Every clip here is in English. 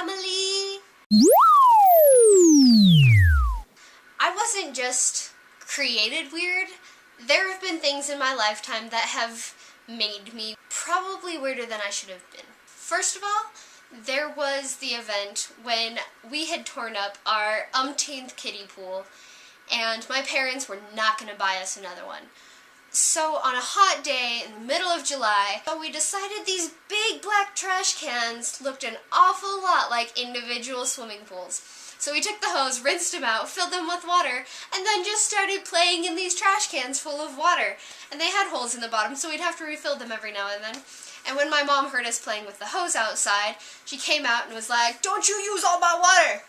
family! I wasn't just created weird. There have been things in my lifetime that have made me probably weirder than I should have been. First of all, there was the event when we had torn up our umpteenth kiddie pool and my parents were not going to buy us another one. So on a hot day in the middle of July, we decided these big black trash cans looked an awful lot like individual swimming pools. So we took the hose, rinsed them out, filled them with water, and then just started playing in these trash cans full of water. And they had holes in the bottom, so we'd have to refill them every now and then. And when my mom heard us playing with the hose outside, she came out and was like, "Don't you use all my water!"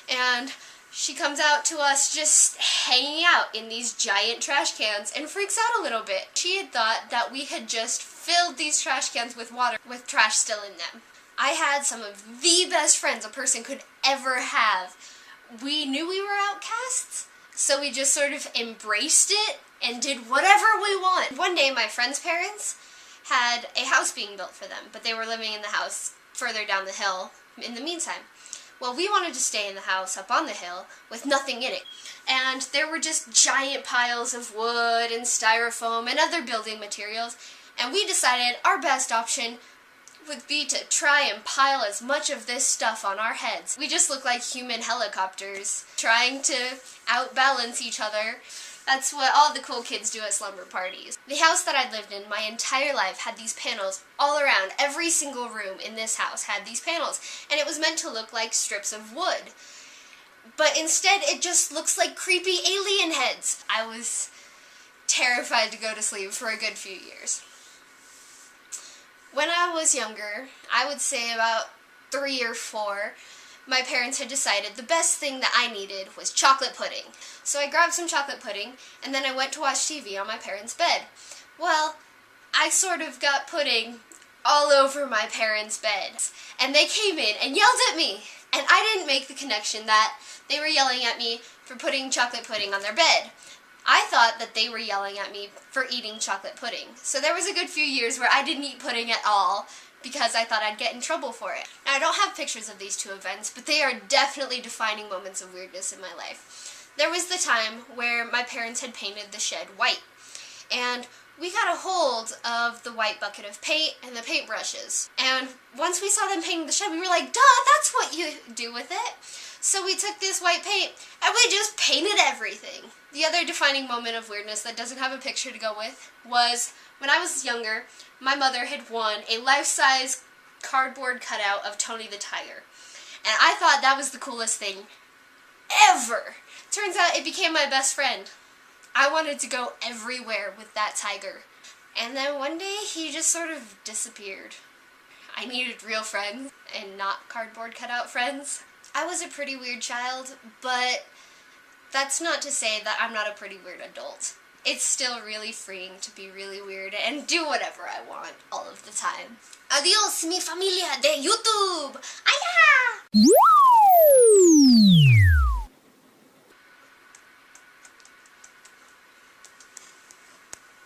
And she comes out to us just hanging out in these giant trash cans and freaks out a little bit. She had thought that we had just filled these trash cans with water with trash still in them. I had some of the best friends a person could ever have. We knew we were outcasts, so we just sort of embraced it and did whatever we want. One day my friend's parents had a house being built for them, but they were living in the house further down the hill in the meantime. Well, we wanted to stay in the house up on the hill with nothing in it. And there were just giant piles of wood and styrofoam and other building materials, and we decided our best option would be to try and pile as much of this stuff on our heads. We just look like human helicopters trying to outbalance each other. That's what all the cool kids do at slumber parties. The house that I'd lived in my entire life had these panels all around. Every single room in this house had these panels, and it was meant to look like strips of wood. But instead, it just looks like creepy alien heads. I was terrified to go to sleep for a good few years. When I was younger, I would say about 3 or 4, my parents had decided the best thing that I needed was chocolate pudding. So I grabbed some chocolate pudding, and then I went to watch TV on my parents' bed. Well, I sort of got pudding all over my parents' bed. And they came in and yelled at me. And I didn't make the connection that they were yelling at me for putting chocolate pudding on their bed. I thought that they were yelling at me for eating chocolate pudding. So there was a good few years where I didn't eat pudding at all because I thought I'd get in trouble for it. Now, I don't have pictures of these two events, but they are definitely defining moments of weirdness in my life. There was the time where my parents had painted the shed white, and we got a hold of the white bucket of paint and the paintbrushes. And once we saw them painting the shed, we were like, duh, that's what you do with it. So we took this white paint and we just painted everything. The other defining moment of weirdness that doesn't have a picture to go with was when I was younger, my mother had won a life-size cardboard cutout of Tony the Tiger. And I thought that was the coolest thing ever. Turns out it became my best friend. I wanted to go everywhere with that tiger. And then one day he just sort of disappeared. I needed real friends and not cardboard cutout friends. I was a pretty weird child, but that's not to say that I'm not a pretty weird adult. It's still really freeing to be really weird and do whatever I want all of the time. Adios, mi familia de YouTube! Aya!